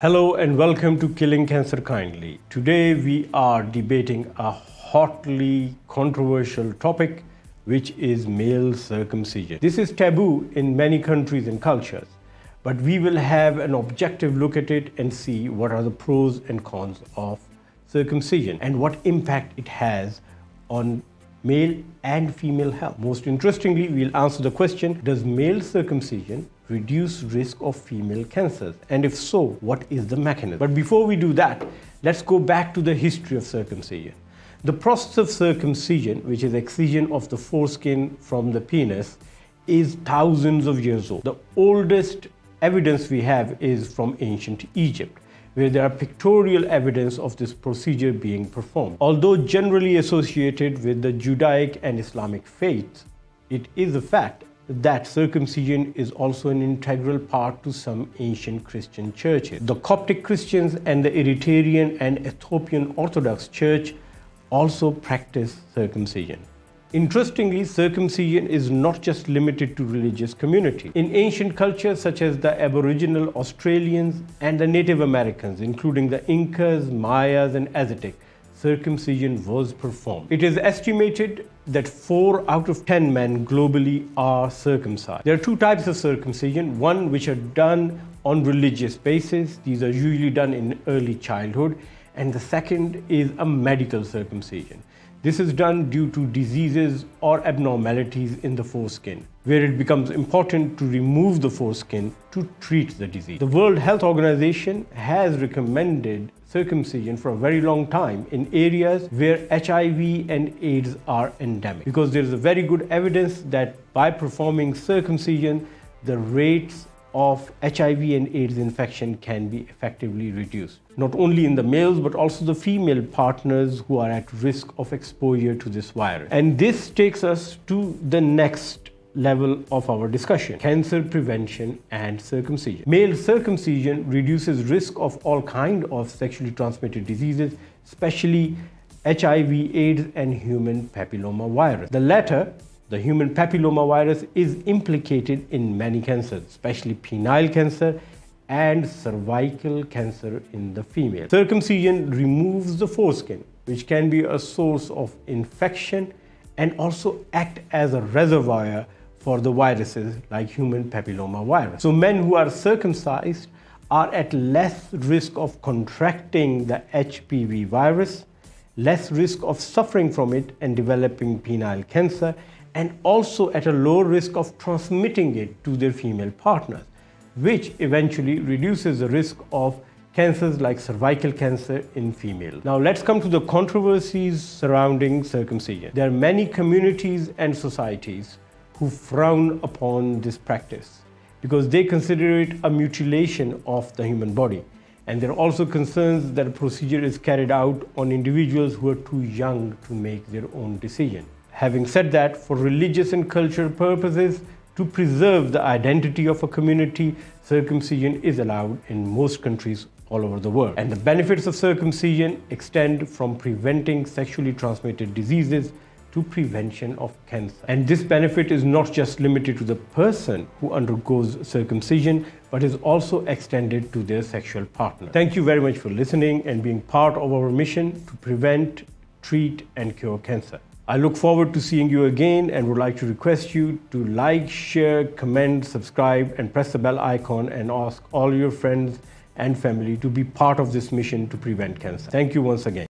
Hello and welcome to Killing Cancer Kindly. Today we are debating a hotly controversial topic, which is male circumcision. This is taboo in many countries and cultures, but we will have an objective look at it and see what are the pros and cons of circumcision and what impact it has on male and female health. Most interestingly, we'll answer the question, does male circumcision reduce risk of female cancers? And if so, what is the mechanism? But before we do that, let's go back to the history of circumcision. The process of circumcision, which is excision of the foreskin from the penis, is thousands of years old. The oldest evidence we have is from ancient Egypt, where there are pictorial evidence of this procedure being performed. Although generally associated with the Judaic and Islamic faiths, it is a fact that circumcision is also an integral part to some ancient Christian churches. The Coptic Christians and the Eritrean and Ethiopian Orthodox Church also practice circumcision. Interestingly, circumcision is not just limited to religious communities. In ancient cultures such as the Aboriginal Australians and the Native Americans, including the Incas, Mayas, and Aztec, circumcision was performed. It is estimated that 4 out of 10 men globally are circumcised. There are two types of circumcision, one which are done on religious basis. These are usually done in early childhood, and the second is a medical circumcision. This is done due to diseases or abnormalities in the foreskin, where it becomes important to remove the foreskin to treat the disease. The World Health Organization has recommended circumcision for a very long time in areas where HIV and AIDS are endemic, because there is a very good evidence that by performing circumcision, the rates of HIV and AIDS infection can be effectively reduced. Not only in the males, but also the female partners who are at risk of exposure to this virus. And this takes us to the next level of our discussion, cancer prevention and circumcision. Male circumcision reduces risk of all kinds of sexually transmitted diseases, especially HIV, AIDS, and human papillomavirus. The latter, the human papillomavirus, is implicated in many cancers, especially penile cancer and cervical cancer in the female. Circumcision removes the foreskin, which can be a source of infection and also act as a reservoir for the viruses like human papillomavirus. So men who are circumcised are at less risk of contracting the HPV virus, less risk of suffering from it and developing penile cancer, and also at a low risk of transmitting it to their female partners, which eventually reduces the risk of cancers like cervical cancer in females. Now let's come to the controversies surrounding circumcision. There are many communities and societies who frown upon this practice because they consider it a mutilation of the human body. And there are also concerns that a procedure is carried out on individuals who are too young to make their own decision. Having said that, for religious and cultural purposes, to preserve the identity of a community, circumcision is allowed in most countries all over the world. And the benefits of circumcision extend from preventing sexually transmitted diseases to prevention of cancer. And this benefit is not just limited to the person who undergoes circumcision, but is also extended to their sexual partner. Thank you very much for listening and being part of our mission to prevent, treat, and cure cancer. I look forward to seeing you again and would like to request you to like, share, comment, subscribe, and press the bell icon and ask all your friends and family to be part of this mission to prevent cancer. Thank you once again.